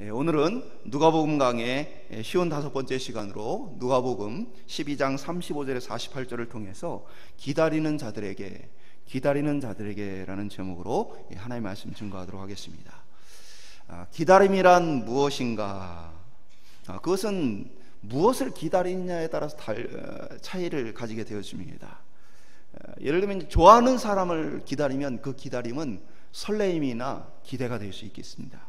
오늘은 누가복음 강의 쉬운 5번째 시간으로 누가복음 12장 35절에 48절을 통해서 기다리는 자들에게라는 제목으로 하나님의 말씀 증거하도록 하겠습니다. 기다림이란 무엇인가? 그것은 무엇을 기다리느냐에 따라서 차이를 가지게 되었습니다. 예를 들면 좋아하는 사람을 기다리면 그 기다림은 설레임이나 기대가 될 수 있겠습니다.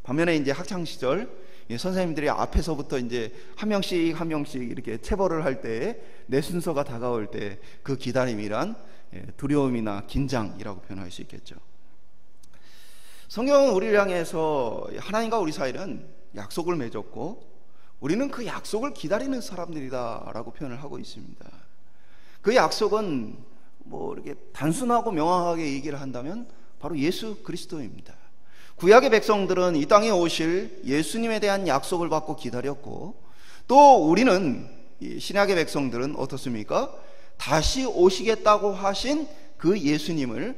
반면에 이제 학창 시절 선생님들이 앞에서부터 이제 한 명씩 이렇게 체벌을 할 때 내 순서가 다가올 때 그 기다림이란 두려움이나 긴장이라고 표현할 수 있겠죠. 성경은 우리를 향해서 하나님과 우리 사이는 약속을 맺었고 우리는 그 약속을 기다리는 사람들이다라고 표현을 하고 있습니다. 그 약속은 이렇게 단순하고 명확하게 얘기를 한다면 바로 예수 그리스도입니다. 구약의 백성들은 이 땅에 오실 예수님에 대한 약속을 받고 기다렸고, 또 우리는 신약의 백성들은 어떻습니까? 다시 오시겠다고 하신 그 예수님을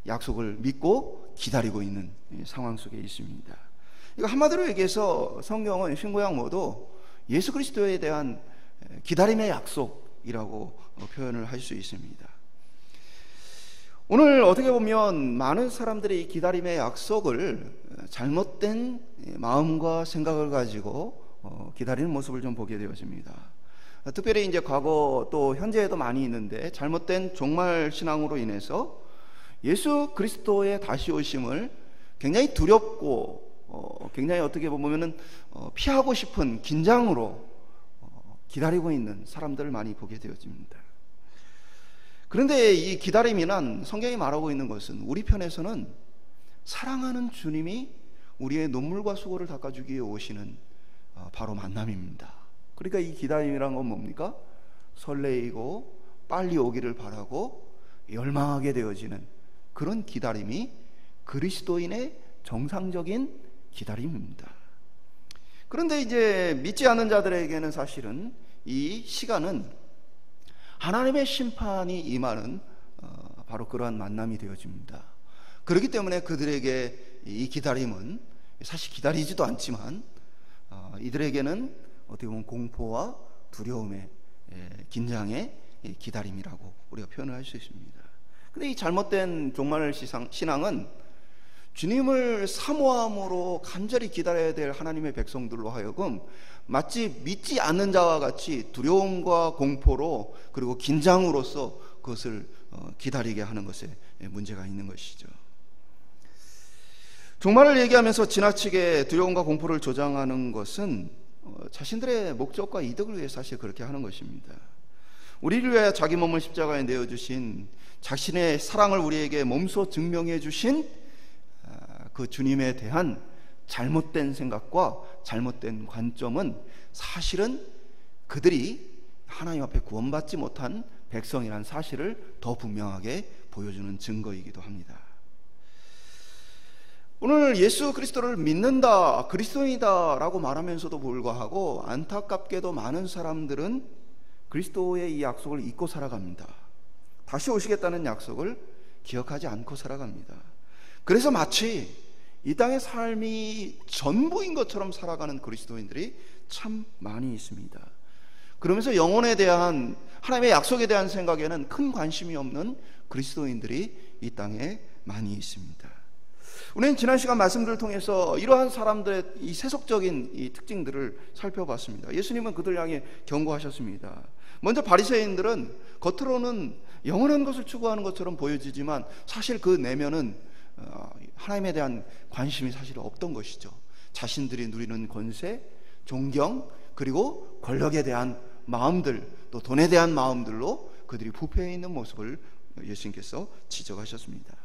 약속을 믿고 기다리고 있는 상황 속에 있습니다. 한마디로 얘기해서 성경은 신구약 모두 예수 그리스도에 대한 기다림의 약속이라고 표현을 할 수 있습니다. 오늘 어떻게 보면 많은 사람들이 이 기다림의 약속을 잘못된 마음과 생각을 가지고 기다리는 모습을 좀 보게 되어집니다. 특별히 이제 과거 또 현재에도 많이 있는데 잘못된 종말 신앙으로 인해서 예수 그리스도의 다시 오심을 굉장히 두렵고 굉장히 어떻게 보면은 피하고 싶은 긴장으로 기다리고 있는 사람들을 많이 보게 되어집니다. 그런데 이 기다림이란 성경이 말하고 있는 것은 우리 편에서는 사랑하는 주님이 우리의 눈물과 수고를 닦아주기 위해 오시는 바로 만남입니다. 그러니까 이 기다림이란 건 뭡니까? 설레이고 빨리 오기를 바라고 열망하게 되어지는 그런 기다림이 그리스도인의 정상적인 기다림입니다. 그런데 이제 믿지 않는 자들에게는 사실은 이 시간은 하나님의 심판이 임하는 바로 그러한 만남이 되어집니다. 그렇기 때문에 그들에게 이 기다림은 사실 기다리지도 않지만 이들에게는 어떻게 보면 공포와 두려움의 긴장의 기다림이라고 우리가 표현을 할 수 있습니다. 그런데 이 잘못된 종말 신앙은 주님을 사모함으로 간절히 기다려야 될 하나님의 백성들로 하여금 마치 믿지 않는 자와 같이 두려움과 공포로 그리고 긴장으로서 그것을 기다리게 하는 것에 문제가 있는 것이죠. 종말을 얘기하면서 지나치게 두려움과 공포를 조장하는 것은 자신들의 목적과 이득을 위해 사실 그렇게 하는 것입니다. 우리를 위하여 자기 몸을 십자가에 내어주신, 자신의 사랑을 우리에게 몸소 증명해 주신 그 주님에 대한 잘못된 생각과 잘못된 관점은 사실은 그들이 하나님 앞에 구원받지 못한 백성이라는 사실을 더 분명하게 보여주는 증거이기도 합니다. 오늘 예수 그리스도를 믿는다, 그리스도인이다 라고 말하면서도 불구하고 안타깝게도 많은 사람들은 그리스도의 이 약속을 잊고 살아갑니다. 다시 오시겠다는 약속을 기억하지 않고 살아갑니다. 그래서 마치 이 땅의 삶이 전부인 것처럼 살아가는 그리스도인들이 참 많이 있습니다. 그러면서 영혼에 대한, 하나님의 약속에 대한 생각에는 큰 관심이 없는 그리스도인들이 이 땅에 많이 있습니다. 우리는 지난 시간 말씀들을 통해서 이러한 사람들의 이 세속적인 이 특징들을 살펴봤습니다. 예수님은 그들 향해 경고하셨습니다. 먼저 바리새인들은 겉으로는 영원한 것을 추구하는 것처럼 보여지지만 사실 그 내면은 하나님에 대한 관심이 사실 없던 것이죠. 자신들이 누리는 권세, 존경, 그리고 권력에 대한 마음들, 또 돈에 대한 마음들로 그들이 부패해 있는 모습을 예수님께서 지적하셨습니다.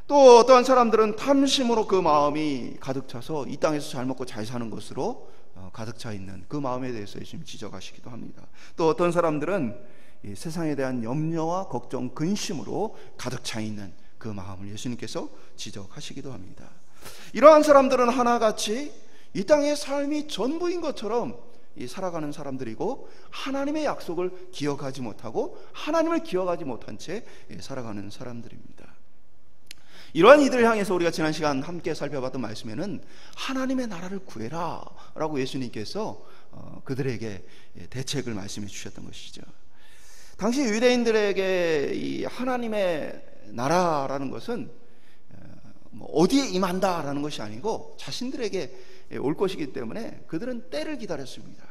또 어떠한 사람들은 탐심으로 그 마음이 가득 차서 이 땅에서 잘 먹고 잘 사는 것으로 가득 차 있는 그 마음에 대해서 예수님 지적하시기도 합니다. 또 어떤 사람들은 이 세상에 대한 염려와 걱정, 근심으로 가득 차 있는 그 마음을 예수님께서 지적하시기도 합니다. 이러한 사람들은 하나같이 이 땅의 삶이 전부인 것처럼 살아가는 사람들이고 하나님의 약속을 기억하지 못하고 하나님을 기억하지 못한 채 살아가는 사람들입니다. 이러한 이들을 향해서 우리가 지난 시간 함께 살펴봤던 말씀에는 하나님의 나라를 구해라 라고 예수님께서 그들에게 대책을 말씀해 주셨던 것이죠. 당시 유대인들에게 이 하나님의 나라라는 것은 어디에 임한다라는 것이 아니고 자신들에게 올 것이기 때문에 그들은 때를 기다렸습니다.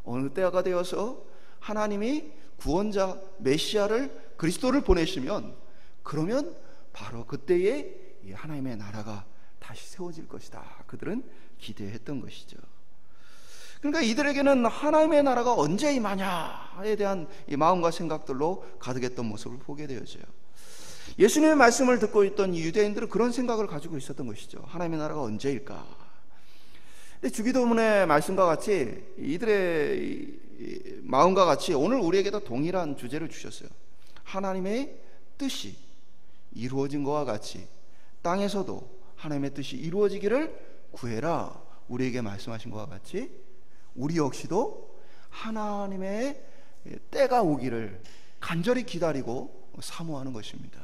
어느 때가 되어서 하나님이 구원자 메시아를 그리스도를 보내시면 그러면 바로 그때에 하나님의 나라가 다시 세워질 것이다. 그들은 기대했던 것이죠. 그러니까 이들에게는 하나님의 나라가 언제 임하냐에 대한 이 마음과 생각들로 가득했던 모습을 보게 되어져요. 예수님의 말씀을 듣고 있던 이 유대인들은 그런 생각을 가지고 있었던 것이죠. 하나님의 나라가 언제일까? 근데 주기도문의 말씀과 같이 이들의 마음과 같이 오늘 우리에게도 동일한 주제를 주셨어요. 하나님의 뜻이 이루어진 것과 같이 땅에서도 하나님의 뜻이 이루어지기를 구해라. 우리에게 말씀하신 것과 같이 우리 역시도 하나님의 때가 오기를 간절히 기다리고 사모하는 것입니다.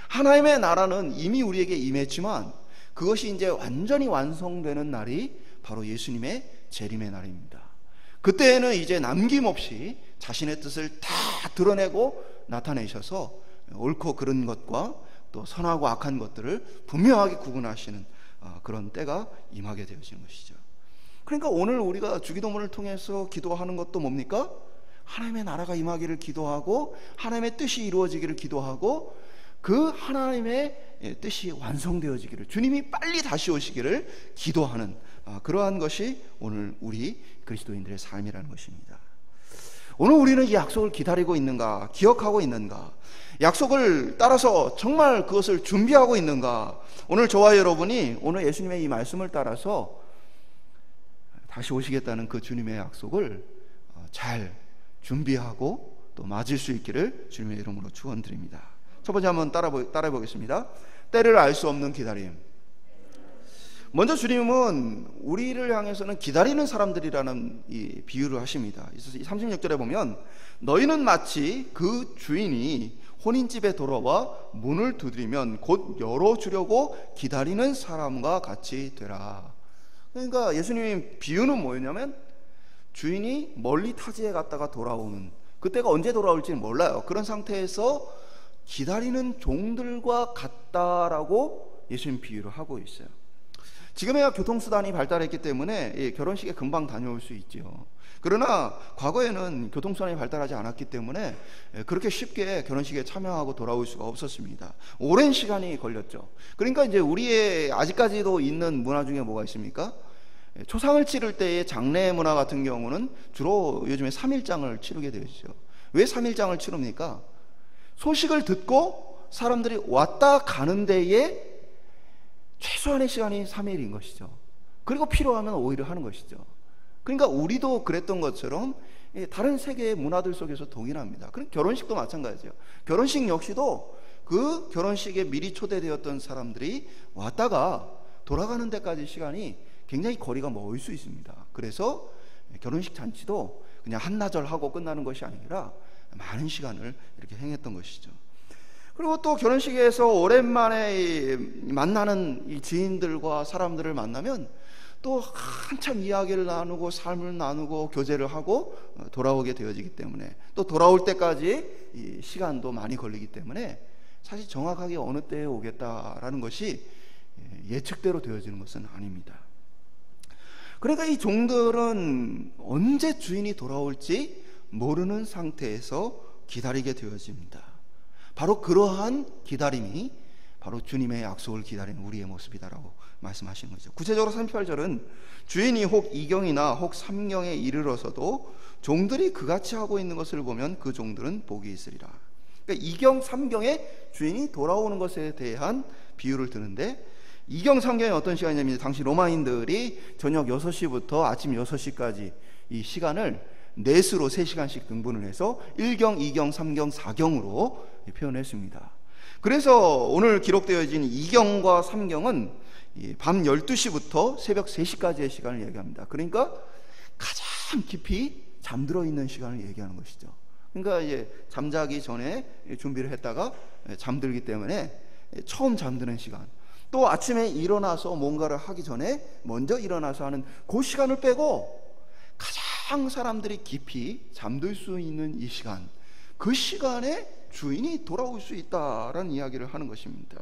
하나님의 나라는 이미 우리에게 임했지만 그것이 이제 완전히 완성되는 날이 바로 예수님의 재림의 날입니다. 그때에는 이제 남김없이 자신의 뜻을 다 드러내고 나타내셔서 옳고 그른 것과 또 선하고 악한 것들을 분명하게 구분하시는 그런 때가 임하게 되어지는 것이죠. 그러니까 오늘 우리가 주기도문을 통해서 기도하는 것도 뭡니까? 하나님의 나라가 임하기를 기도하고 하나님의 뜻이 이루어지기를 기도하고 그 하나님의 뜻이 완성되어지기를, 주님이 빨리 다시 오시기를 기도하는 그러한 것이 오늘 우리 그리스도인들의 삶이라는 것입니다. 오늘 우리는 이 약속을 기다리고 있는가? 기억하고 있는가? 약속을 따라서 정말 그것을 준비하고 있는가? 오늘 저와 여러분이 오늘 예수님의 이 말씀을 따라서 다시 오시겠다는 그 주님의 약속을 잘 준비하고 또 맞을 수 있기를 주님의 이름으로 축원드립니다. 첫 번째 한번 따라해 보겠습니다. 때를 알 수 없는 기다림. 먼저 주님은 우리를 향해서는 기다리는 사람들이라는 이 비유를 하십니다. 36절에 보면 너희는 마치 그 주인이 혼인집에 돌아와 문을 두드리면 곧 열어주려고 기다리는 사람과 같이 되라. 그러니까 예수님의 비유는 뭐였냐면 주인이 멀리 타지에 갔다가 돌아오는, 그때가 언제 돌아올지는 몰라요. 그런 상태에서 기다리는 종들과 같다라고 예수님 비유를 하고 있어요. 지금에야 교통수단이 발달했기 때문에 결혼식에 금방 다녀올 수 있죠. 그러나 과거에는 교통수단이 발달하지 않았기 때문에 그렇게 쉽게 결혼식에 참여하고 돌아올 수가 없었습니다. 오랜 시간이 걸렸죠. 그러니까 이제 우리의 아직까지도 있는 문화 중에 뭐가 있습니까? 초상을 치를 때의 장례 문화 같은 경우는 주로 요즘에 3일장을 치르게 되죠. 왜 3일장을 치릅니까? 소식을 듣고 사람들이 왔다 가는 데에 최소한의 시간이 3일인 것이죠. 그리고 필요하면 5일을 하는 것이죠. 그러니까 우리도 그랬던 것처럼 다른 세계의 문화들 속에서 동일합니다. 그럼 결혼식도 마찬가지죠. 결혼식 역시도 그 결혼식에 미리 초대되었던 사람들이 왔다가 돌아가는 데까지 시간이 굉장히 거리가 멀 수 있습니다. 그래서 결혼식 잔치도 그냥 한나절 하고 끝나는 것이 아니라 많은 시간을 이렇게 행했던 것이죠. 그리고 또 결혼식에서 오랜만에 만나는 이 지인들과 사람들을 만나면 또 한참 이야기를 나누고 삶을 나누고 교제를 하고 돌아오게 되어지기 때문에, 또 돌아올 때까지 이 시간도 많이 걸리기 때문에 사실 정확하게 어느 때에 오겠다라는 것이 예측대로 되어지는 것은 아닙니다. 그러니까 이 종들은 언제 주인이 돌아올지 모르는 상태에서 기다리게 되어집니다. 바로 그러한 기다림이 바로 주님의 약속을 기다리는 우리의 모습이다라고 말씀하신 거죠. 구체적으로 38절은 주인이 혹 2경이나 혹 3경에 이르러서도 종들이 그같이 하고 있는 것을 보면 그 종들은 복이 있으리라. 그러니까 2경, 3경에 주인이 돌아오는 것에 대한 비유를 드는데, 2경, 3경이 어떤 시간이냐면 당시 로마인들이 저녁 6시부터 아침 6시까지 이 시간을 넷으로 3시간씩 등분을 해서 1경, 2경, 3경, 4경으로 표현했습니다. 그래서 오늘 기록되어진 2경과 3경은 밤 12시부터 새벽 3시까지의 시간을 얘기합니다. 그러니까 가장 깊이 잠들어 있는 시간을 얘기하는 것이죠. 그러니까 이제 잠자기 전에 준비를 했다가 잠들기 때문에 처음 잠드는 시간, 또 아침에 일어나서 뭔가를 하기 전에 먼저 일어나서 하는 그 시간을 빼고 가장 사람들이 깊이 잠들 수 있는 이 시간, 그 시간에 주인이 돌아올 수 있다라는 이야기를 하는 것입니다.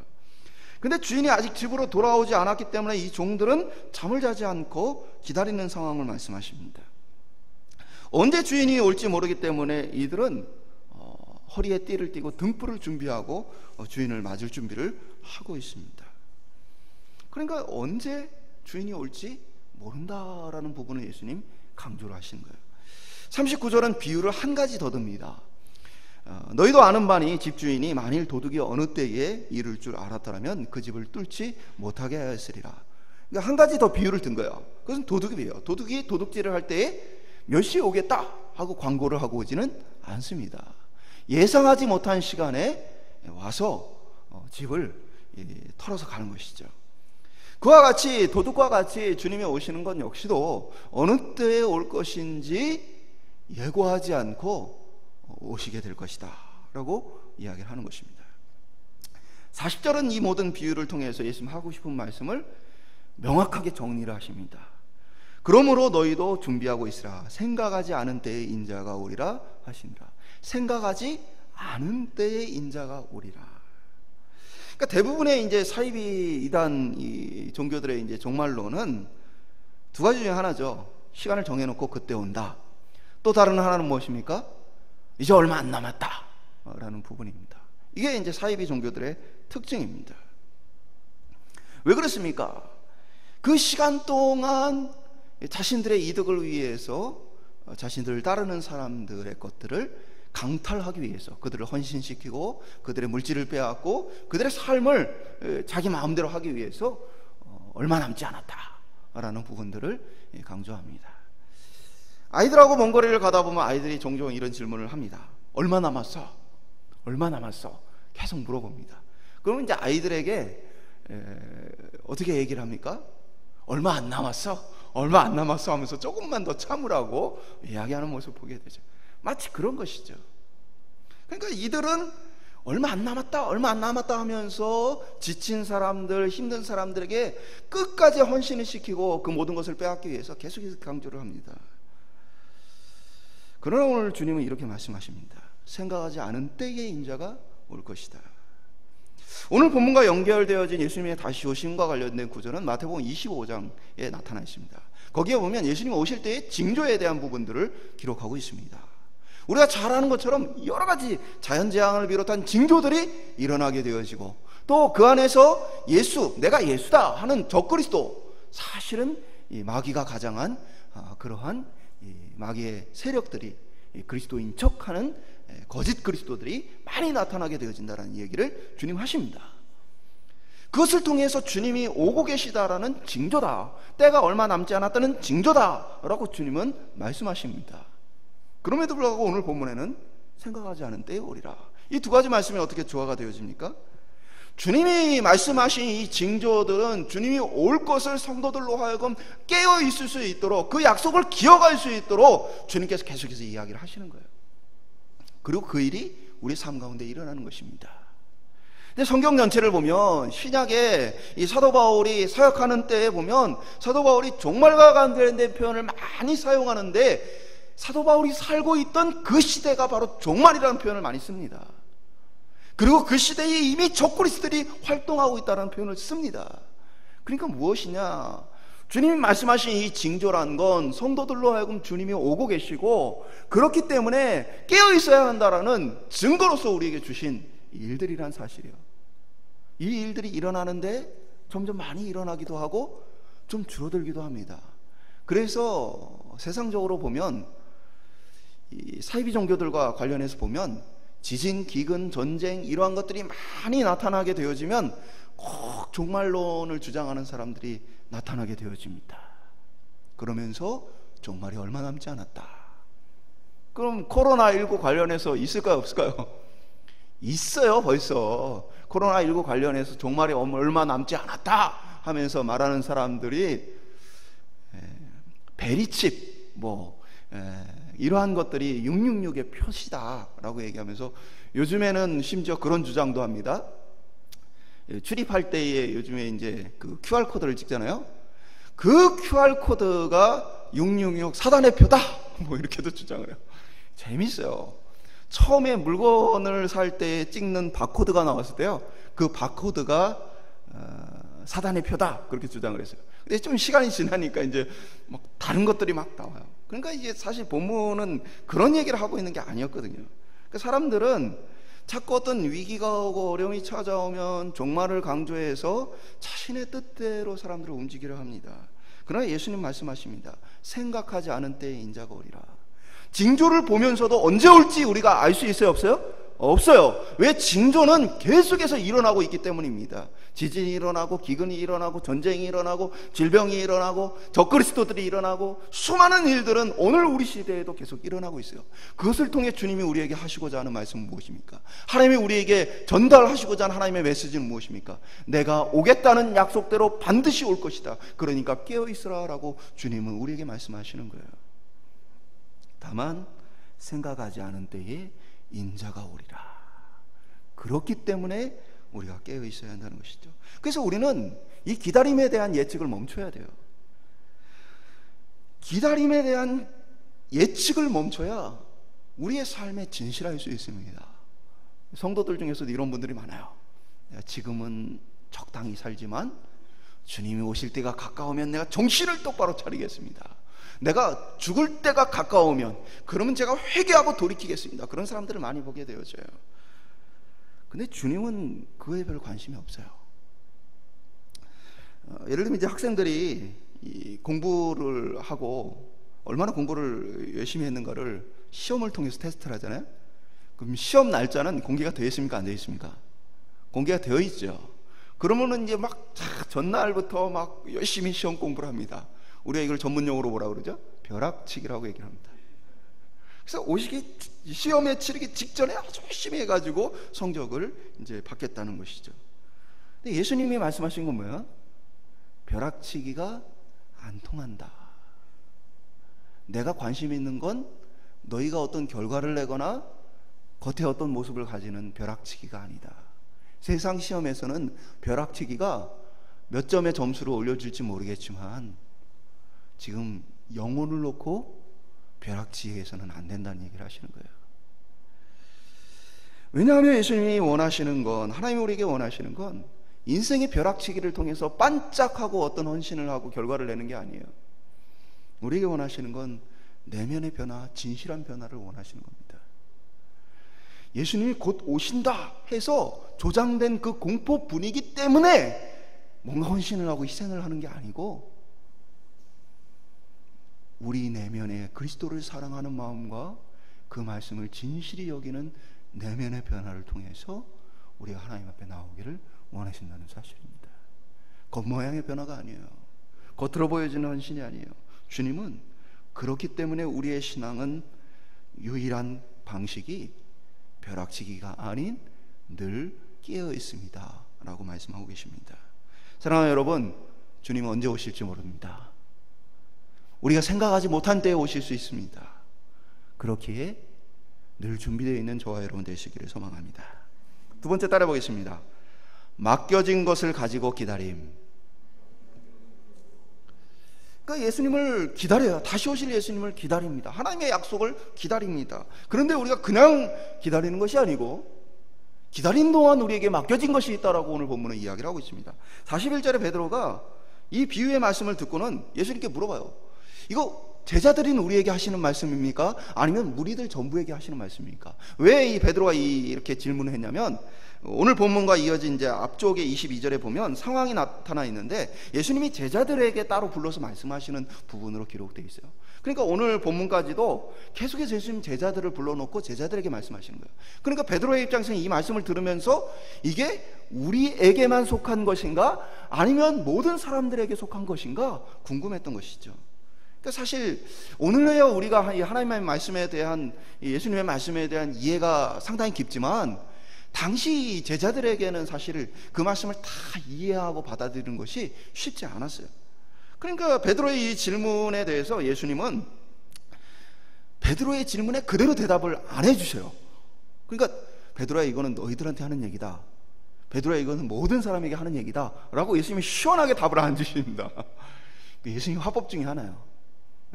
근데 주인이 아직 집으로 돌아오지 않았기 때문에 이 종들은 잠을 자지 않고 기다리는 상황을 말씀하십니다. 언제 주인이 올지 모르기 때문에 이들은 허리에 띠를 띠고 등불을 준비하고 주인을 맞을 준비를 하고 있습니다. 그러니까 언제 주인이 올지 모른다라는 부분을 예수님 강조를 하신 거예요. 39절은 비유를 한 가지 더 듭니다. 너희도 아는 바니 집주인이 만일 도둑이 어느 때에 이를 줄 알았더라면 그 집을 뚫지 못하게 하였으리라. 그러니까 한 가지 더 비유를 든 거예요. 그것은 도둑이에요. 도둑이 도둑질을 할 때에 몇 시에 오겠다 하고 광고를 하고 오지는 않습니다. 예상하지 못한 시간에 와서 집을 털어서 가는 것이죠. 그와 같이 도둑과 같이 주님이 오시는 건 역시도 어느 때에 올 것인지 예고하지 않고 오시게 될 것이다 라고 이야기를 하는 것입니다. 40절은 이 모든 비유를 통해서 예수님 하고 싶은 말씀을 명확하게 정리를 하십니다. 그러므로 너희도 준비하고 있으라. 생각하지 않은 때에 인자가 오리라 하시니라. 생각하지 않은 때에 인자가 오리라. 그러니까 대부분의 이제 사이비 이단 이 종교들의 이제 종말론은 두 가지 중에 하나죠. 시간을 정해놓고 그때 온다. 또 다른 하나는 무엇입니까? 이제 얼마 안 남았다 라는 부분입니다. 이게 이제 사이비 종교들의 특징입니다. 왜 그렇습니까? 그 시간 동안 자신들의 이득을 위해서 자신들을 따르는 사람들의 것들을 강탈하기 위해서 그들을 헌신시키고 그들의 물질을 빼앗고 그들의 삶을 자기 마음대로 하기 위해서 얼마 남지 않았다라는 부분들을 강조합니다. 아이들하고 먼 거리를 가다 보면 아이들이 종종 이런 질문을 합니다. 얼마 남았어? 얼마 남았어? 계속 물어봅니다. 그러면 이제 아이들에게 어떻게 얘기를 합니까? 얼마 안 남았어? 얼마 안 남았어 하면서 조금만 더 참으라고 이야기하는 모습을 보게 되죠. 마치 그런 것이죠. 그러니까 이들은 얼마 안 남았다, 얼마 안 남았다 하면서 지친 사람들, 힘든 사람들에게 끝까지 헌신을 시키고 그 모든 것을 빼앗기 위해서 계속해서 강조를 합니다. 그러나 오늘 주님은 이렇게 말씀하십니다. 생각하지 않은 때의 인자가 올 것이다. 오늘 본문과 연결되어진 예수님의 다시 오심과 관련된 구절은 마태복음 25장에 나타나 있습니다. 거기에 보면 예수님 오실 때의 징조에 대한 부분들을 기록하고 있습니다. 우리가 잘 아는 것처럼 여러 가지 자연재앙을 비롯한 징조들이 일어나게 되어지고 또 그 안에서 예수, 내가 예수다 하는 적그리스도, 사실은 이 마귀가 가장한 그러한 이 마귀의 세력들이 그리스도인 척하는 거짓 그리스도들이 많이 나타나게 되어진다는 얘기를 주님 하십니다. 그것을 통해서 주님이 오고 계시다라는 징조다, 때가 얼마 남지 않았다는 징조다라고 주님은 말씀하십니다. 그럼에도 불구하고 오늘 본문에는 생각하지 않은 때에 오리라. 이 두 가지 말씀이 어떻게 조화가 되어집니까? 주님이 말씀하신 이 징조들은 주님이 올 것을 성도들로 하여금 깨어 있을 수 있도록, 그 약속을 기억할 수 있도록 주님께서 계속해서 이야기를 하시는 거예요. 그리고 그 일이 우리 삶 가운데 일어나는 것입니다. 근데 성경 전체를 보면 신약에 이 사도 바울이 사역하는 때에 보면 사도 바울이 종말과 관련된 표현을 많이 사용하는데 사도 바울이 살고 있던 그 시대가 바로 종말이라는 표현을 많이 씁니다. 그리고 그 시대에 이미 적그리스도들이 활동하고 있다는 표현을 씁니다. 그러니까 무엇이냐? 주님이 말씀하신 이 징조란 건 성도들로 하여금 주님이 오고 계시고 그렇기 때문에 깨어 있어야 한다라는 증거로서 우리에게 주신 일들이란 사실이에요. 이 일들이 일어나는데 점점 많이 일어나기도 하고 좀 줄어들기도 합니다. 그래서 세상적으로 보면 이 사이비 종교들과 관련해서 보면 지진, 기근, 전쟁 이러한 것들이 많이 나타나게 되어지면 꼭 종말론을 주장하는 사람들이 나타나게 되어집니다. 그러면서 종말이 얼마 남지 않았다. 그럼 코로나19 관련해서 있을까요, 없을까요? 있어요. 벌써 코로나19 관련해서 종말이 얼마 남지 않았다 하면서 말하는 사람들이 베리칩 이러한 것들이 666의 표시다라고 얘기하면서 요즘에는 심지어 그런 주장도 합니다. 출입할 때에 요즘에 이제 그 QR코드를 찍잖아요. 그 QR코드가 666 사단의 표다! 뭐 이렇게도 주장을 해요. 재밌어요. 처음에 물건을 살 때 찍는 바코드가 나왔을 때요, 그 바코드가 사단의 표다! 그렇게 주장을 했어요. 근데 좀 시간이 지나니까 이제 막 다른 것들이 막 나와요. 그러니까 이게 사실 본문은 그런 얘기를 하고 있는 게 아니었거든요. 그러니까 사람들은 자꾸 어떤 위기가 오고 어려움이 찾아오면 종말을 강조해서 자신의 뜻대로 사람들을 움직이려 합니다. 그러나 예수님 말씀하십니다. 생각하지 않은 때에 인자가 오리라. 징조를 보면서도 언제 올지 우리가 알 수 있어요? 없어요? 없어요. 왜? 징조는 계속해서 일어나고 있기 때문입니다. 지진이 일어나고, 기근이 일어나고, 전쟁이 일어나고, 질병이 일어나고, 적그리스도들이 일어나고, 수많은 일들은 오늘 우리 시대에도 계속 일어나고 있어요. 그것을 통해 주님이 우리에게 하시고자 하는 말씀은 무엇입니까? 하나님이 우리에게 전달하시고자 하는 하나님의 메시지는 무엇입니까? 내가 오겠다는 약속대로 반드시 올 것이다. 그러니까 깨어있으라 라고 주님은 우리에게 말씀하시는 거예요. 다만 생각하지 않은 때에 인자가 오리라. 그렇기 때문에 우리가 깨어 있어야 한다는 것이죠. 그래서 우리는 이 기다림에 대한 예측을 멈춰야 돼요. 기다림에 대한 예측을 멈춰야 우리의 삶에 진실할 수 있습니다. 성도들 중에서도 이런 분들이 많아요. 지금은 적당히 살지만 주님이 오실 때가 가까우면 내가 정신을 똑바로 차리겠습니다. 내가 죽을 때가 가까우면 그러면 제가 회개하고 돌이키겠습니다. 그런 사람들을 많이 보게 되어져요. 근데 주님은 그거에 별 관심이 없어요. 예를 들면 이제 학생들이 이 공부를 하고 얼마나 공부를 열심히 했는가를 시험을 통해서 테스트를 하잖아요. 그럼 시험 날짜는 공개가 되어 있습니까? 안 되어 있습니까? 공개가 되어 있죠. 그러면은 이제 막 전날부터 막 열심히 시험 공부를 합니다. 우리가 이걸 전문용어로 뭐라 그러죠? 벼락치기라고 얘기를 합니다. 그래서 오시기 시험에 치르기 직전에 아주 열심히 해가지고 성적을 이제 받겠다는 것이죠. 근데 예수님이 말씀하신 건 뭐예요? 벼락치기가 안 통한다. 내가 관심 있는 건 너희가 어떤 결과를 내거나 겉에 어떤 모습을 가지는 벼락치기가 아니다. 세상 시험에서는 벼락치기가 몇 점의 점수를 올려줄지 모르겠지만 지금 영혼을 놓고 벼락치기해서는 안 된다는 얘기를 하시는 거예요. 왜냐하면 예수님이 원하시는 건, 하나님이 우리에게 원하시는 건 인생의 벼락치기를 통해서 반짝하고 어떤 헌신을 하고 결과를 내는 게 아니에요. 우리에게 원하시는 건 내면의 변화, 진실한 변화를 원하시는 겁니다. 예수님이 곧 오신다 해서 조장된 그 공포 분위기 때문에 뭔가 헌신을 하고 희생을 하는 게 아니고, 우리 내면에 그리스도를 사랑하는 마음과 그 말씀을 진실히 여기는 내면의 변화를 통해서 우리가 하나님 앞에 나오기를 원하신다는 사실입니다. 겉모양의 변화가 아니에요. 겉으로 보여지는 헌신이 아니에요. 주님은 그렇기 때문에 우리의 신앙은 유일한 방식이 벼락치기가 아닌 늘 깨어 있습니다 라고 말씀하고 계십니다. 사랑하는 여러분, 주님은 언제 오실지 모릅니다. 우리가 생각하지 못한 때에 오실 수 있습니다. 그렇기에 늘 준비되어 있는 저와 여러분 되시기를 소망합니다. 두 번째 따라 보겠습니다. 맡겨진 것을 가지고 기다림. 그러니까 예수님을 기다려요. 다시 오실 예수님을 기다립니다. 하나님의 약속을 기다립니다. 그런데 우리가 그냥 기다리는 것이 아니고 기다린 동안 우리에게 맡겨진 것이 있다라고 오늘 본문은 이야기를 하고 있습니다. 41절에 베드로가 이 비유의 말씀을 듣고는 예수님께 물어봐요. 이거 제자들인 우리에게 하시는 말씀입니까? 아니면 무리들 전부에게 하시는 말씀입니까? 왜 이 베드로가 이렇게 질문을 했냐면, 오늘 본문과 이어진 이제 앞쪽에 22절에 보면 상황이 나타나 있는데 예수님이 제자들에게 따로 불러서 말씀하시는 부분으로 기록되어 있어요. 그러니까 오늘 본문까지도 계속해서 예수님 제자들을 불러놓고 제자들에게 말씀하시는 거예요. 그러니까 베드로의 입장에서는 이 말씀을 들으면서 이게 우리에게만 속한 것인가 아니면 모든 사람들에게 속한 것인가 궁금했던 것이죠. 그러니까 사실 오늘에야 우리가 하나님의 말씀에 대한, 예수님의 말씀에 대한 이해가 상당히 깊지만 당시 제자들에게는 사실 그 말씀을 다 이해하고 받아들이는 것이 쉽지 않았어요. 그러니까 베드로의 이 질문에 대해서 예수님은 베드로의 질문에 그대로 대답을 안 해주셔요. 그러니까 베드로야, 이거는 너희들한테 하는 얘기다. 베드로야, 이거는 모든 사람에게 하는 얘기다 라고 예수님이 시원하게 답을 안 주십니다. 예수님 화법 중에 하나요.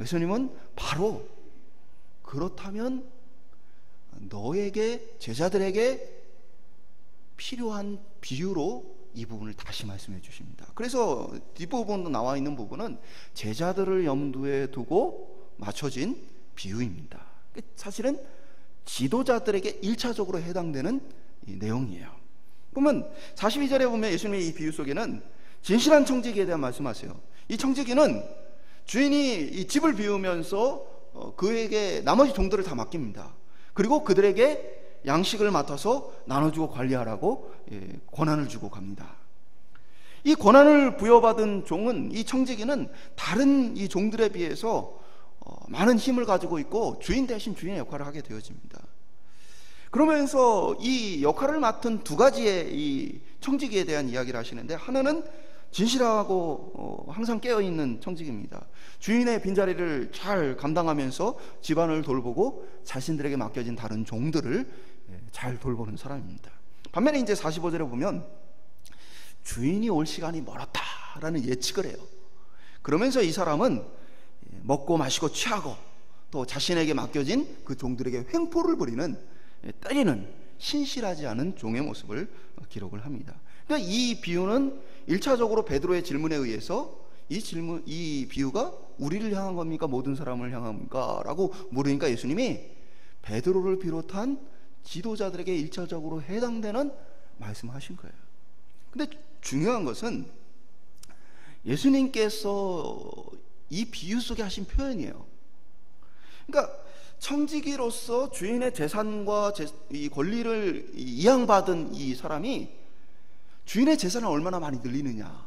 예수님은 바로 그렇다면 너에게, 제자들에게 필요한 비유로 이 부분을 다시 말씀해 주십니다. 그래서 뒷부분도 나와 있는 부분은 제자들을 염두에 두고 맞춰진 비유입니다. 사실은 지도자들에게 1차적으로 해당되는 이 내용이에요. 보면 42절에 보면 예수님의 이 비유 속에는 진실한 청지기에 대한 말씀하세요. 이 청지기는 주인이 이 집을 비우면서 그에게 나머지 종들을 다 맡깁니다. 그리고 그들에게 양식을 맡아서 나눠주고 관리하라고 권한을 주고 갑니다. 이 권한을 부여받은 종은, 이 청지기는 다른 이 종들에 비해서 많은 힘을 가지고 있고 주인 대신 주인의 역할을 하게 되어집니다. 그러면서 이 역할을 맡은 두 가지의 이 청지기에 대한 이야기를 하시는데, 하나는 진실하고 항상 깨어있는 청지기입니다. 주인의 빈자리를 잘 감당하면서 집안을 돌보고 자신들에게 맡겨진 다른 종들을 잘 돌보는 사람입니다. 반면에 이제 45절에 보면 주인이 올 시간이 멀었다라는 예측을 해요. 그러면서 이 사람은 먹고 마시고 취하고 또 자신에게 맡겨진 그 종들에게 횡포를 부리는, 때리는 신실하지 않은 종의 모습을 기록을 합니다. 그러니까 이 비유는 1차적으로 베드로의 질문에 의해서 이 비유가 우리를 향한 겁니까? 모든 사람을 향한 겁니까? 라고 물으니까 예수님이 베드로를 비롯한 지도자들에게 1차적으로 해당되는 말씀하신 거예요. 근데 중요한 것은 예수님께서 이 비유 속에 하신 표현이에요. 그러니까 청지기로서 주인의 재산과 이 권리를 이양받은 이 사람이 주인의 재산을 얼마나 많이 늘리느냐,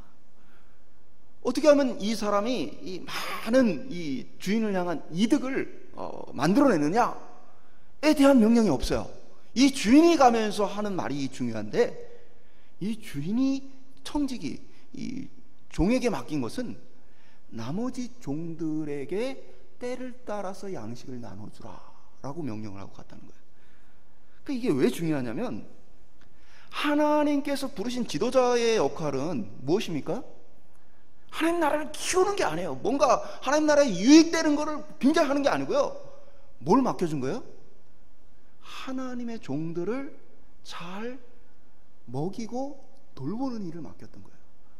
어떻게 하면 이 사람이 이 많은 이 주인을 향한 이득을 만들어내느냐에 대한 명령이 없어요. 이 주인이 가면서 하는 말이 중요한데, 이 주인이 청지기, 이 종에게 맡긴 것은 나머지 종들에게 때를 따라서 양식을 나눠주라 라고 명령을 하고 갔다는 거예요. 그러니까 이게 왜 중요하냐면, 하나님께서 부르신 지도자의 역할은 무엇입니까? 하나님 나라를 키우는 게 아니에요. 뭔가 하나님 나라에 유익되는 거를 빙자하는 게 아니고요. 뭘 맡겨준 거예요? 하나님의 종들을 잘 먹이고 돌보는 일을 맡겼던 거예요.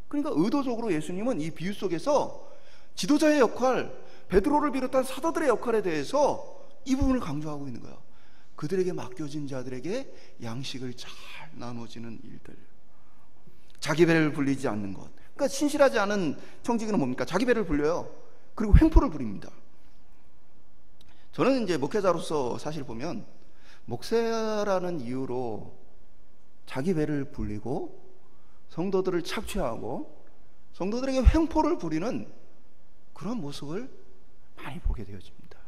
그러니까 의도적으로 예수님은 이 비유 속에서 지도자의 역할, 베드로를 비롯한 사도들의 역할에 대해서 이 부분을 강조하고 있는 거예요. 그들에게 맡겨진 자들에게 양식을 잘 나눠지는 일들, 자기 배를 불리지 않는 것. 그러니까 신실하지 않은 청지기는 뭡니까? 자기 배를 불려요. 그리고 횡포를 부립니다. 저는 이제 목회자로서 사실 보면 목사라는 이유로 자기 배를 불리고 성도들을 착취하고 성도들에게 횡포를 부리는 그런 모습을 많이 보게 되어집니다.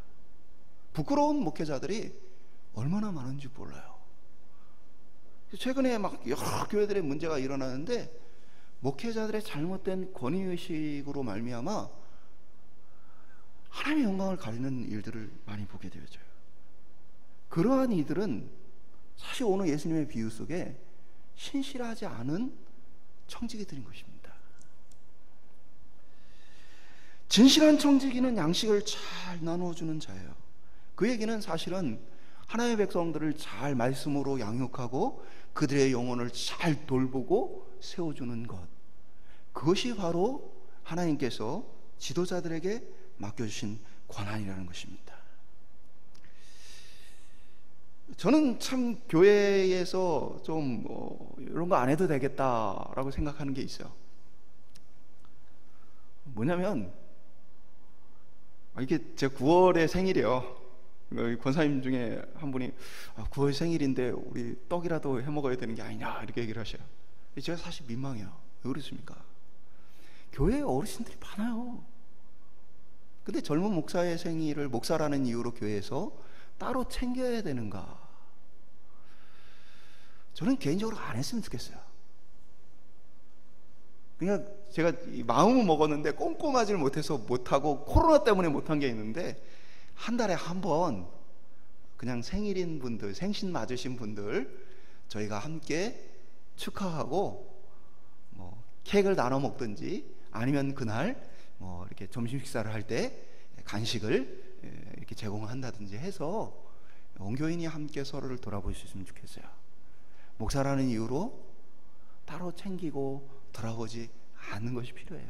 부끄러운 목회자들이 얼마나 많은지 몰라요. 최근에 막 여러 교회들의 문제가 일어나는데 목회자들의 잘못된 권위의식으로 말미암아 하나님의 영광을 가리는 일들을 많이 보게 되어져요. 그러한 이들은 사실 오늘 예수님의 비유 속에 신실하지 않은 청지기들인 것입니다. 진실한 청지기는 양식을 잘 나눠주는 자예요. 그 얘기는 사실은 하나님의 백성들을 잘 말씀으로 양육하고 그들의 영혼을 잘 돌보고 세워주는 것, 그것이 바로 하나님께서 지도자들에게 맡겨주신 권한이라는 것입니다. 저는 참 교회에서 좀 이런 거 안 해도 되겠다라고 생각하는 게 있어요. 뭐냐면 이게 제 9월에 생일이에요. 권사님 중에 한 분이 9월 생일인데 우리 떡이라도 해 먹어야 되는 게 아니냐 이렇게 얘기를 하셔요. 제가 사실 민망해요. 왜 그렇습니까? 교회에 어르신들이 많아요. 근데 젊은 목사의 생일을 목사라는 이유로 교회에서 따로 챙겨야 되는가? 저는 개인적으로 안 했으면 좋겠어요. 그냥 제가 마음은 먹었는데 꼼꼼하지를 못해서 못하고 코로나 때문에 못한 게 있는데, 한 달에 한 번 그냥 생일인 분들, 생신 맞으신 분들 저희가 함께 축하하고 뭐 케이크를 나눠 먹든지 아니면 그날 뭐 이렇게 점심 식사를 할 때 간식을 이렇게 제공한다든지 해서 온 교인이 함께 서로를 돌아볼 수 있으면 좋겠어요. 목사라는 이유로 따로 챙기고 돌아보지 않는 것이 필요해요.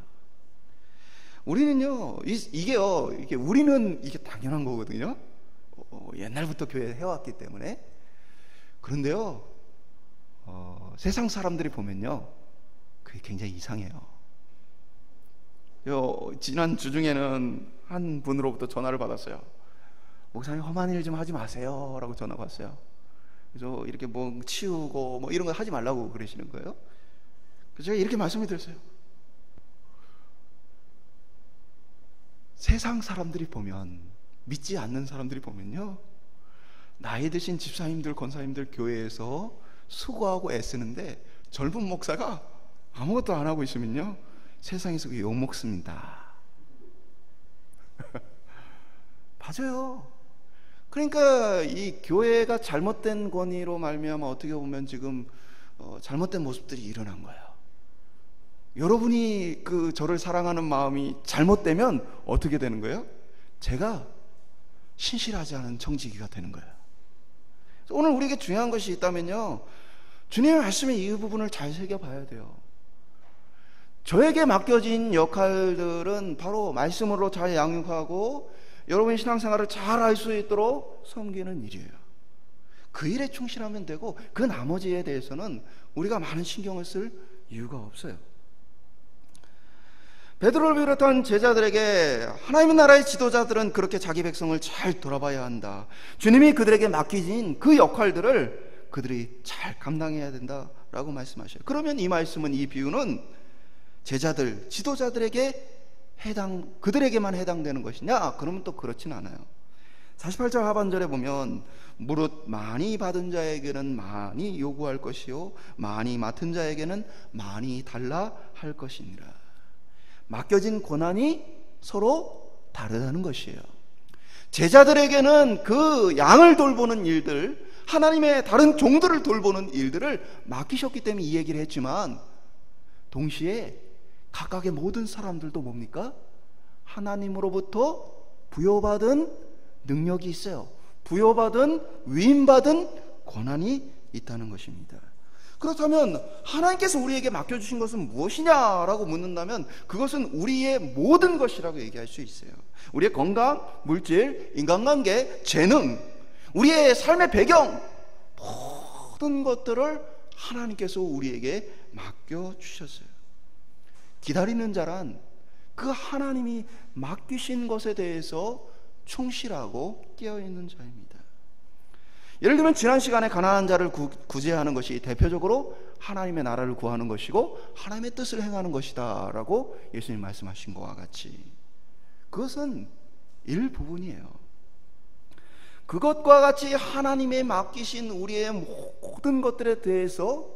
우리는요, 이게 우리는 이게 당연한 거거든요. 옛날부터 교회 해왔기 때문에. 그런데요, 세상 사람들이 보면요, 그게 굉장히 이상해요. 지난 주 중에는 한 분으로부터 전화를 받았어요. 목사님, 험한 일 좀 하지 마세요 라고 전화가 왔어요. 그래서 이렇게 뭐 치우고 뭐 이런 거 하지 말라고 그러시는 거예요. 그래서 제가 이렇게 말씀을 드렸어요. 세상 사람들이 보면, 믿지 않는 사람들이 보면요, 나이 드신 집사님들, 권사님들 교회에서 수고하고 애쓰는데 젊은 목사가 아무것도 안 하고 있으면요, 세상에서 그 욕먹습니다. 맞아요. 그러니까 이 교회가 잘못된 권위로 말미암아 어떻게 보면 지금 잘못된 모습들이 일어난 거예요. 여러분이 저를 사랑하는 마음이 잘못되면 어떻게 되는 거예요? 제가 신실하지 않은 청지기가 되는 거예요. 오늘 우리에게 중요한 것이 있다면요, 주님의 말씀에 이 부분을 잘 새겨봐야 돼요. 저에게 맡겨진 역할들은 바로 말씀으로 잘 양육하고 여러분의 신앙생활을 잘 할 수 있도록 섬기는 일이에요. 그 일에 충실하면 되고 그 나머지에 대해서는 우리가 많은 신경을 쓸 이유가 없어요. 베드로를 비롯한 제자들에게 하나님의 나라의 지도자들은 그렇게 자기 백성을 잘 돌아봐야 한다. 주님이 그들에게 맡기신 그 역할들을 그들이 잘 감당해야 된다라고 말씀하셔요. 그러면 이 말씀은, 이 비유는 제자들, 지도자들에게 그들에게만 해당되는 것이냐? 그러면 또 그렇진 않아요. 48절 하반절에 보면 무릇 많이 받은 자에게는 많이 요구할 것이요 많이 맡은 자에게는 많이 달라 할 것이니라. 맡겨진 권한이 서로 다르다는 것이에요. 제자들에게는 그 양을 돌보는 일들, 하나님의 다른 종들을 돌보는 일들을 맡기셨기 때문에 이 얘기를 했지만, 동시에 각각의 모든 사람들도 뭡니까? 하나님으로부터 부여받은 능력이 있어요. 부여받은, 위임받은 권한이 있다는 것입니다. 그렇다면 하나님께서 우리에게 맡겨주신 것은 무엇이냐라고 묻는다면 그것은 우리의 모든 것이라고 얘기할 수 있어요. 우리의 건강, 물질, 인간관계, 재능, 우리의 삶의 배경, 모든 것들을 하나님께서 우리에게 맡겨주셨어요. 기다리는 자란 그 하나님이 맡기신 것에 대해서 충실하고 깨어있는 자입니다. 예를 들면 지난 시간에 가난한 자를 구제하는 것이 대표적으로 하나님의 나라를 구하는 것이고 하나님의 뜻을 행하는 것이다 라고 예수님 말씀하신 것과 같이, 그것은 일부분이에요. 그것과 같이 하나님의 맡기신 우리의 모든 것들에 대해서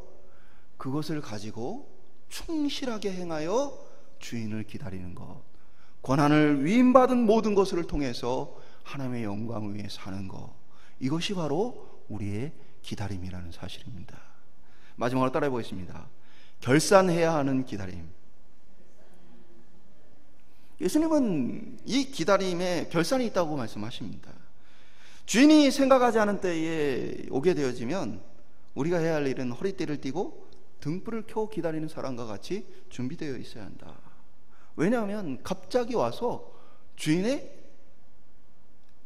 그것을 가지고 충실하게 행하여 주인을 기다리는 것, 권한을 위임받은 모든 것을 통해서 하나님의 영광을 위해 사는 것, 이것이 바로 우리의 기다림이라는 사실입니다. 마지막으로 따라해 보겠습니다. 결산해야 하는 기다림. 예수님은 이 기다림에 결산이 있다고 말씀하십니다. 주인이 생각하지 않은 때에 오게 되어지면 우리가 해야 할 일은 허리띠를 띠고 등불을 켜고 기다리는 사람과 같이 준비되어 있어야 한다. 왜냐하면 갑자기 와서 주인의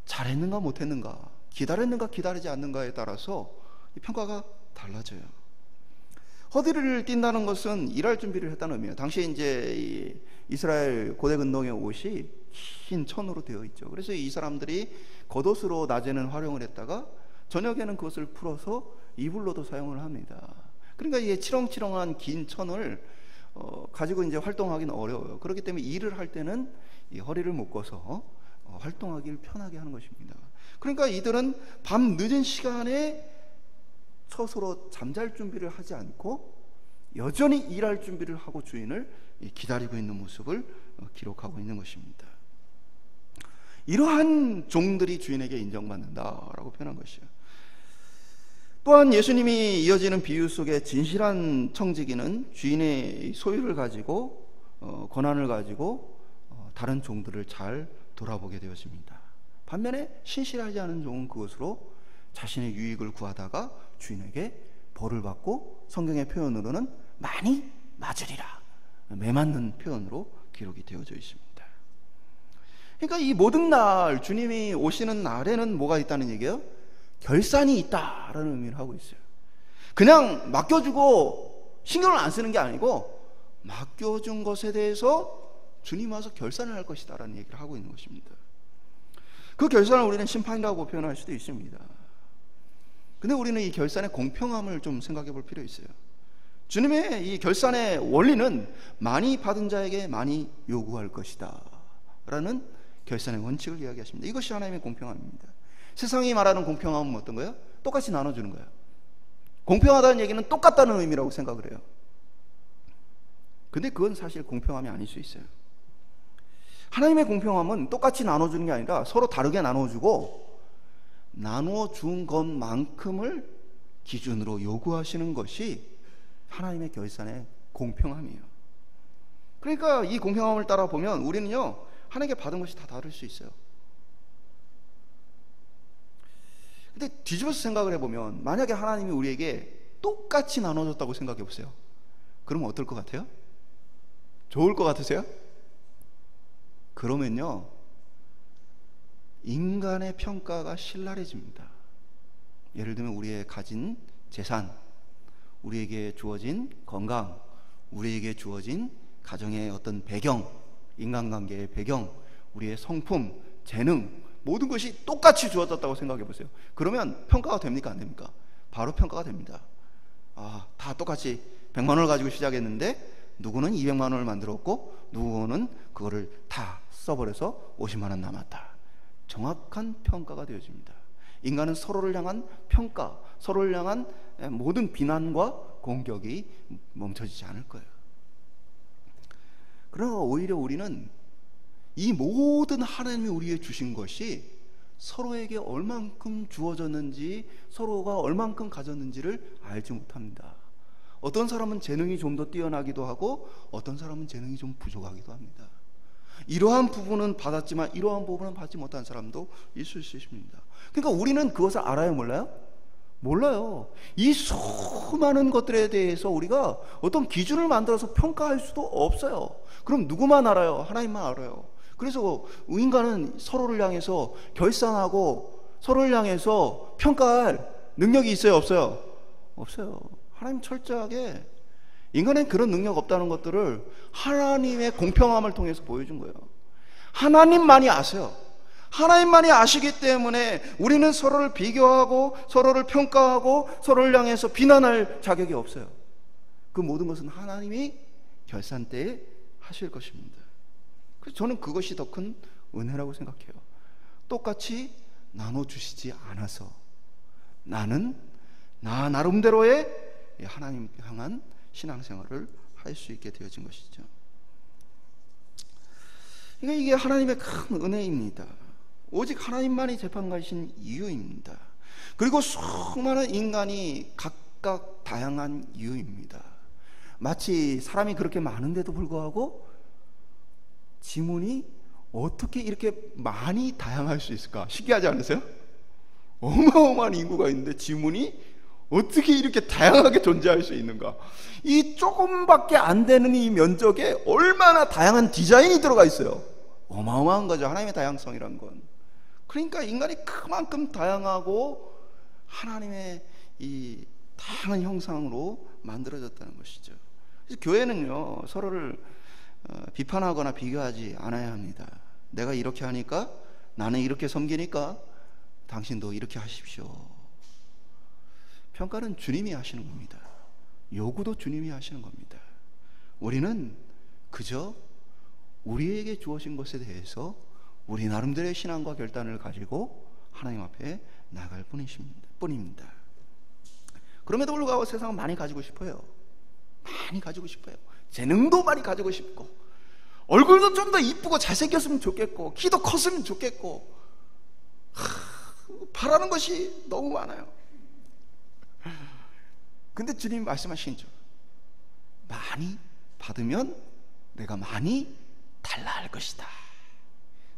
잘했는가 못했는가, 기다렸는가 기다리지 않는가에 따라서 이 평가가 달라져요. 허리를 띈다는 것은 일할 준비를 했다는 의미예요. 당시에 이제 이 이스라엘 고대 근동의 옷이 흰 천으로 되어 있죠. 그래서 이 사람들이 겉옷으로 낮에는 활용을 했다가 저녁에는 그것을 풀어서 이불로도 사용을 합니다. 그러니까 이게 치렁치렁한 긴 천을 가지고 이제 활동하기는 어려워요. 그렇기 때문에 일을 할 때는 이 허리를 묶어서 활동하기를 편하게 하는 것입니다. 그러니까 이들은 밤 늦은 시간에 스스로 잠잘 준비를 하지 않고 여전히 일할 준비를 하고 주인을 기다리고 있는 모습을 기록하고 있는 것입니다. 이러한 종들이 주인에게 인정받는다라고 표현한 것이에요. 또한 예수님이 이어지는 비유 속에 진실한 청지기는 주인의 소유를 가지고 권한을 가지고 다른 종들을 잘 돌아보게 되어집니다. 반면에 신실하지 않은 종은 그것으로 자신의 유익을 구하다가 주인에게 벌을 받고 성경의 표현으로는 많이 맞으리라, 매맞는 표현으로 기록이 되어져 있습니다. 그러니까 이 모든 날, 주님이 오시는 날에는 뭐가 있다는 얘기예요? 결산이 있다라는 의미를 하고 있어요. 그냥 맡겨주고 신경을 안 쓰는 게 아니고 맡겨준 것에 대해서 주님 와서 결산을 할 것이다 라는 얘기를 하고 있는 것입니다. 그 결산을 우리는 심판이라고 표현할 수도 있습니다. 근데 우리는 이 결산의 공평함을 좀 생각해 볼 필요 있어요. 주님의 이 결산의 원리는 많이 받은 자에게 많이 요구할 것이다 라는 결산의 원칙을 이야기하십니다. 이것이 하나님의 공평함입니다. 세상이 말하는 공평함은 어떤 거예요? 똑같이 나눠주는 거예요. 공평하다는 얘기는 똑같다는 의미라고 생각을 해요. 근데 그건 사실 공평함이 아닐 수 있어요. 하나님의 공평함은 똑같이 나눠주는 게 아니라 서로 다르게 나눠주고 나눠준 것만큼을 기준으로 요구하시는 것이 하나님의 결산의 공평함이에요. 그러니까 이 공평함을 따라 보면 우리는요, 하나님께 받은 것이 다 다를 수 있어요. 근데 뒤집어서 생각을 해보면 만약에 하나님이 우리에게 똑같이 나눠줬다고 생각해 보세요. 그러면 어떨 것 같아요? 좋을 것 같으세요? 그러면요, 인간의 평가가 신랄해집니다. 예를 들면 우리의 가진 재산, 우리에게 주어진 건강, 우리에게 주어진 가정의 어떤 배경, 인간관계의 배경, 우리의 성품, 재능, 모든 것이 똑같이 주어졌다고 생각해 보세요. 그러면 평가가 됩니까? 안 됩니까? 바로 평가가 됩니다. 다 똑같이 100만 원을 가지고 시작했는데 누구는 200만 원을 만들었고 누구는 그거를 다 써버려서 50만 원 남았다. 정확한 평가가 되어집니다. 인간은 서로를 향한 평가, 서로를 향한 모든 비난과 공격이 멈춰지지 않을 거예요. 그러나 오히려 우리는 이 모든 하나님이 우리에게 주신 것이 서로에게 얼만큼 주어졌는지, 서로가 얼만큼 가졌는지를 알지 못합니다. 어떤 사람은 재능이 좀 더 뛰어나기도 하고 어떤 사람은 재능이 좀 부족하기도 합니다. 이러한 부분은 받았지만 이러한 부분은 받지 못한 사람도 있을 수 있습니다. 그러니까 우리는 그것을 알아요, 몰라요? 몰라요. 이 수많은 것들에 대해서 우리가 어떤 기준을 만들어서 평가할 수도 없어요. 그럼 누구만 알아요? 하나님만 알아요. 그래서 인간은 서로를 향해서 결산하고 서로를 향해서 평가할 능력이 있어요, 없어요? 없어요. 하나님 철저하게 인간엔 그런 능력 없다는 것들을 하나님의 공평함을 통해서 보여준 거예요. 하나님만이 아세요. 하나님만이 아시기 때문에 우리는 서로를 비교하고 서로를 평가하고 서로를 향해서 비난할 자격이 없어요. 그 모든 것은 하나님이 결산 때에 하실 것입니다. 그래서 저는 그것이 더 큰 은혜라고 생각해요. 똑같이 나눠주시지 않아서 나는 나 나름대로의 하나님 향한 신앙생활을 할 수 있게 되어진 것이죠. 그러니까 이게 하나님의 큰 은혜입니다. 오직 하나님만이 재판가이신 이유입니다. 그리고 수많은 인간이 각각 다양한 이유입니다. 마치 사람이 그렇게 많은데도 불구하고 지문이 어떻게 이렇게 많이 다양할 수 있을까? 신기하지 않으세요? 어마어마한 인구가 있는데 지문이 어떻게 이렇게 다양하게 존재할 수 있는가? 이 조금밖에 안 되는 이 면적에 얼마나 다양한 디자인이 들어가 있어요. 어마어마한 거죠, 하나님의 다양성이란 건. 그러니까 인간이 그만큼 다양하고 하나님의 이 다양한 형상으로 만들어졌다는 것이죠. 그래서 교회는요, 서로를 비판하거나 비교하지 않아야 합니다. 내가 이렇게 하니까, 나는 이렇게 섬기니까 당신도 이렇게 하십시오. 평가는 주님이 하시는 겁니다. 요구도 주님이 하시는 겁니다. 우리는 그저 우리에게 주어진 것에 대해서 우리 나름대로의 신앙과 결단을 가지고 하나님 앞에 나갈 뿐입니다. 그럼에도 불구하고 세상은 많이 가지고 싶어요. 많이 가지고 싶어요. 재능도 많이 가지고 싶고, 얼굴도 좀 더 이쁘고 잘생겼으면 좋겠고, 키도 컸으면 좋겠고, 바라는 것이 너무 많아요. 근데 주님이 말씀하신 줄, 많이 받으면 내가 많이 달라 할 것이다.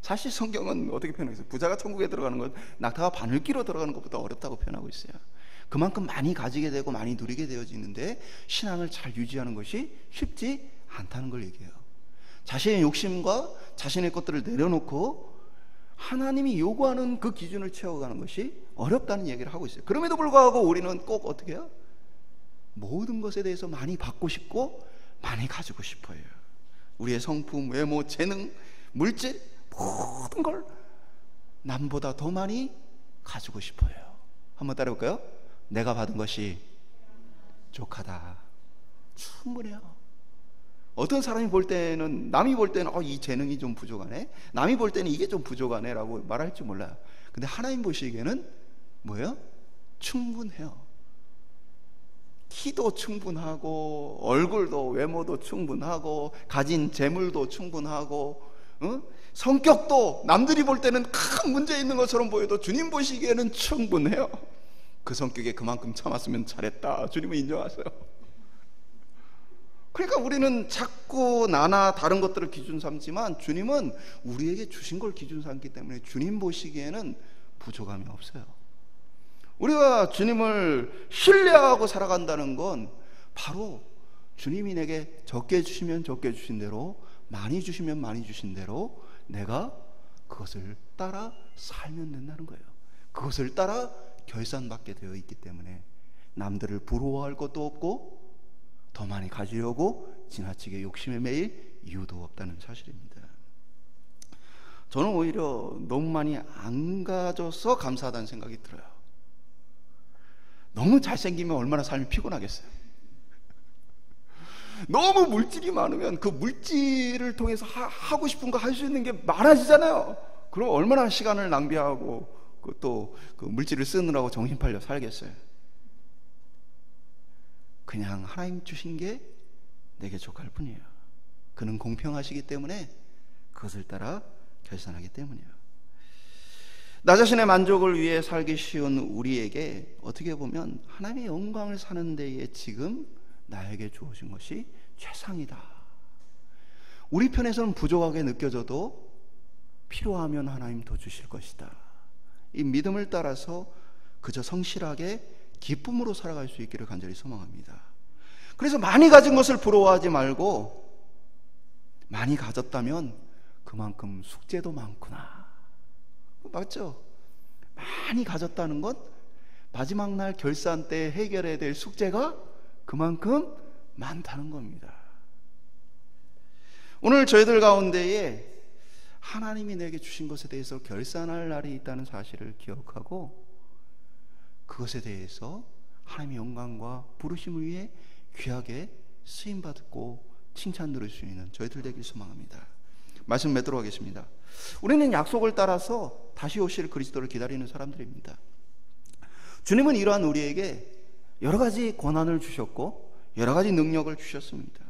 사실 성경은 어떻게 표현하겠어요? 부자가 천국에 들어가는 것, 낙타가 바늘기로 들어가는 것보다 어렵다고 표현하고 있어요. 그만큼 많이 가지게 되고 많이 누리게 되어지는데 신앙을 잘 유지하는 것이 쉽지 않다는 걸 얘기해요. 자신의 욕심과 자신의 것들을 내려놓고 하나님이 요구하는 그 기준을 채워가는 것이 어렵다는 얘기를 하고 있어요. 그럼에도 불구하고 우리는 꼭 어떻게 해요? 모든 것에 대해서 많이 받고 싶고 많이 가지고 싶어요. 우리의 성품, 외모, 재능, 물질, 모든 걸 남보다 더 많이 가지고 싶어요. 한번 따라해볼까요? 내가 받은 것이 족하다. 충분해요. 어떤 사람이 볼 때는, 남이 볼 때는 이 재능이 좀 부족하네, 남이 볼 때는 이게 좀 부족하네 라고 말할지 몰라요. 근데 하나님 보시기에는 뭐예요? 충분해요. 키도 충분하고, 얼굴도, 외모도 충분하고, 가진 재물도 충분하고, 성격도 남들이 볼 때는 큰 문제 있는 것처럼 보여도 주님 보시기에는 충분해요. 그 성격에 그만큼 참았으면 잘했다, 주님은 인정하세요. 그러니까 우리는 자꾸 나나 다른 것들을 기준 삼지만 주님은 우리에게 주신 걸 기준 삼기 때문에 주님 보시기에는 부족함이 없어요. 우리가 주님을 신뢰하고 살아간다는 건 바로 주님이 내게 적게 주시면 적게 주신 대로, 많이 주시면 많이 주신 대로 내가 그것을 따라 살면 된다는 거예요. 그것을 따라 결산받게 되어 있기 때문에 남들을 부러워할 것도 없고 더 많이 가지려고 지나치게 욕심에 매일 이유도 없다는 사실입니다. 저는 오히려 너무 많이 안 가져서 감사하다는 생각이 들어요. 너무 잘생기면 얼마나 삶이 피곤하겠어요. 너무 물질이 많으면 그 물질을 통해서 하고 싶은 거 할 수 있는 게 많아지잖아요. 그럼 얼마나 시간을 낭비하고 또 그 물질을 쓰느라고 정신 팔려 살겠어요. 그냥 하나님 주신 게 내게 족할 뿐이에요. 그는 공평하시기 때문에 그것을 따라 결산하기 때문이에요. 나 자신의 만족을 위해 살기 쉬운 우리에게 어떻게 보면 하나님의 영광을 사는 데에 지금 나에게 주어진 것이 최상이다. 우리 편에서는 부족하게 느껴져도 필요하면 하나님 더 주실 것이다. 이 믿음을 따라서 그저 성실하게 기쁨으로 살아갈 수 있기를 간절히 소망합니다. 그래서 많이 가진 것을 부러워하지 말고, 많이 가졌다면 그만큼 숙제도 많구나. 맞죠? 많이 가졌다는 건 마지막 날 결산 때 해결해야 될 숙제가 그만큼 많다는 겁니다. 오늘 저희들 가운데에 하나님이 내게 주신 것에 대해서 결산할 날이 있다는 사실을 기억하고 그것에 대해서 하나님의 영광과 부르심을 위해 귀하게 쓰임받고 칭찬 들을 수 있는 저희들 되길 소망합니다. 말씀 맺도록 하겠습니다. 우리는 약속을 따라서 다시 오실 그리스도를 기다리는 사람들입니다. 주님은 이러한 우리에게 여러 가지 권한을 주셨고 여러 가지 능력을 주셨습니다.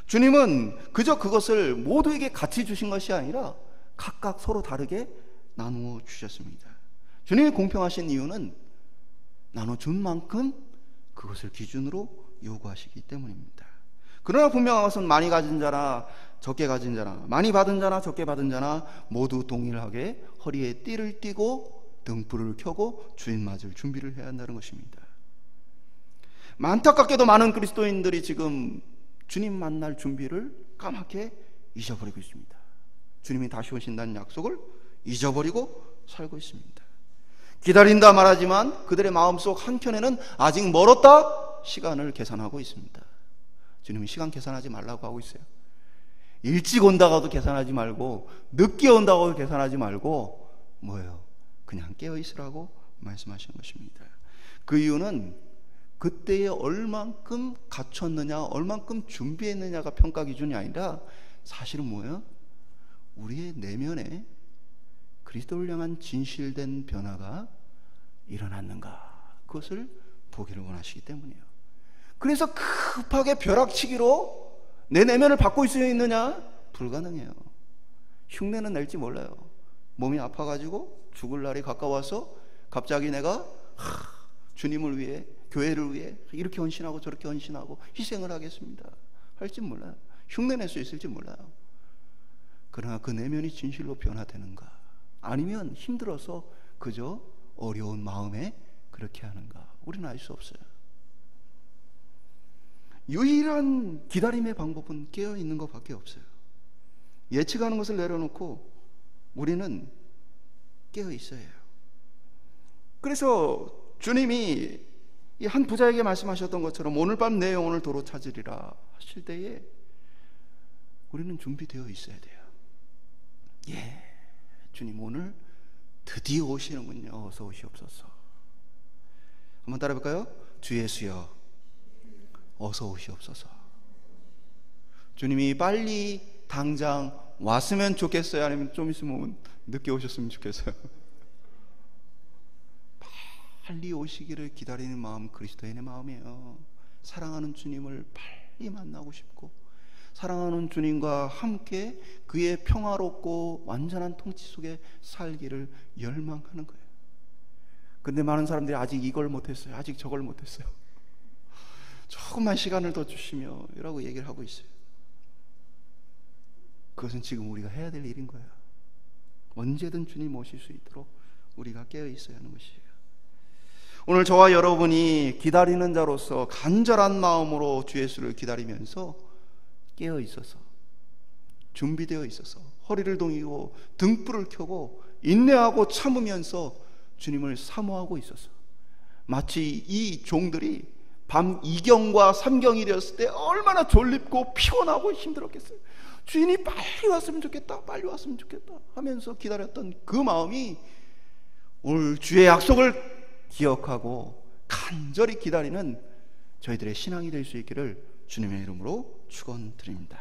주님은 그저 그것을 모두에게 같이 주신 것이 아니라 각각 서로 다르게 나누어 주셨습니다. 주님이 공평하신 이유는 나눠준 만큼 그것을 기준으로 요구하시기 때문입니다. 그러나 분명한 것은 많이 가진 자나 적게 가진 자나, 많이 받은 자나 적게 받은 자나 모두 동일하게 허리에 띠를 띠고 등불을 켜고 주인 맞을 준비를 해야 한다는 것입니다. 안타깝게도 많은 그리스도인들이 지금 주님 만날 준비를 까맣게 잊어버리고 있습니다. 주님이 다시 오신다는 약속을 잊어버리고 살고 있습니다. 기다린다 말하지만 그들의 마음속 한켠에는 아직 멀었다 시간을 계산하고 있습니다. 주님이 시간 계산하지 말라고 하고 있어요. 일찍 온다고도 계산하지 말고 늦게 온다고도 계산하지 말고 뭐예요? 그냥 깨어있으라고 말씀하시는 것입니다. 그 이유는 그때에 얼만큼 갖췄느냐, 얼만큼 준비했느냐가 평가 기준이 아니라 사실은 뭐예요? 우리의 내면에 그리스도를 향한 진실된 변화가 일어났는가, 그것을 보기를 원하시기 때문이에요. 그래서 급하게 벼락치기로 내 내면을 바꿀 수 있느냐? 불가능해요. 흉내는 낼지 몰라요. 몸이 아파가지고 죽을 날이 가까워서 갑자기 내가 주님을 위해 교회를 위해 이렇게 헌신하고 저렇게 헌신하고 희생을 하겠습니다 할지 몰라요. 흉내낼 수 있을지 몰라요. 그러나 그 내면이 진실로 변화되는가, 아니면 힘들어서 그저 어려운 마음에 그렇게 하는가, 우리는 알 수 없어요. 유일한 기다림의 방법은 깨어있는 것밖에 없어요. 예측하는 것을 내려놓고 우리는 깨어있어야 해요. 그래서 주님이 이 한 부자에게 말씀하셨던 것처럼 오늘 밤 내 영혼을 도로 찾으리라 하실 때에 우리는 준비되어 있어야 돼요. 예, 주님 오늘 드디어 오시는군요. 어서 오시옵소서. 한번 따라해볼까요? 주 예수여 어서 오시옵소서. 주님이 빨리 당장 왔으면 좋겠어요? 아니면 좀 있으면 늦게 오셨으면 좋겠어요? 빨리 오시기를 기다리는 마음, 그리스도인의 마음이에요. 사랑하는 주님을 빨리 만나고 싶고, 사랑하는 주님과 함께 그의 평화롭고 완전한 통치 속에 살기를 열망하는 거예요. 그런데 많은 사람들이 아직 이걸 못했어요, 아직 저걸 못했어요, 조금만 시간을 더 주시며 라고 얘기를 하고 있어요. 그것은 지금 우리가 해야 될 일인 거예요. 언제든 주님 오실 수 있도록 우리가 깨어 있어야 하는 것이에요. 오늘 저와 여러분이 기다리는 자로서 간절한 마음으로 주 예수를 기다리면서 깨어 있어서, 준비되어 있어서, 허리를 동이고 등불을 켜고 인내하고 참으면서 주님을 사모하고 있어서, 마치 이 종들이 밤 2경과 3경이 되었을 때 얼마나 졸립고 피곤하고 힘들었겠어요. 주인이 빨리 왔으면 좋겠다, 빨리 왔으면 좋겠다 하면서 기다렸던 그 마음이 오늘 주의 약속을 기억하고 간절히 기다리는 저희들의 신앙이 될 수 있기를 주님의 이름으로 축원드립니다.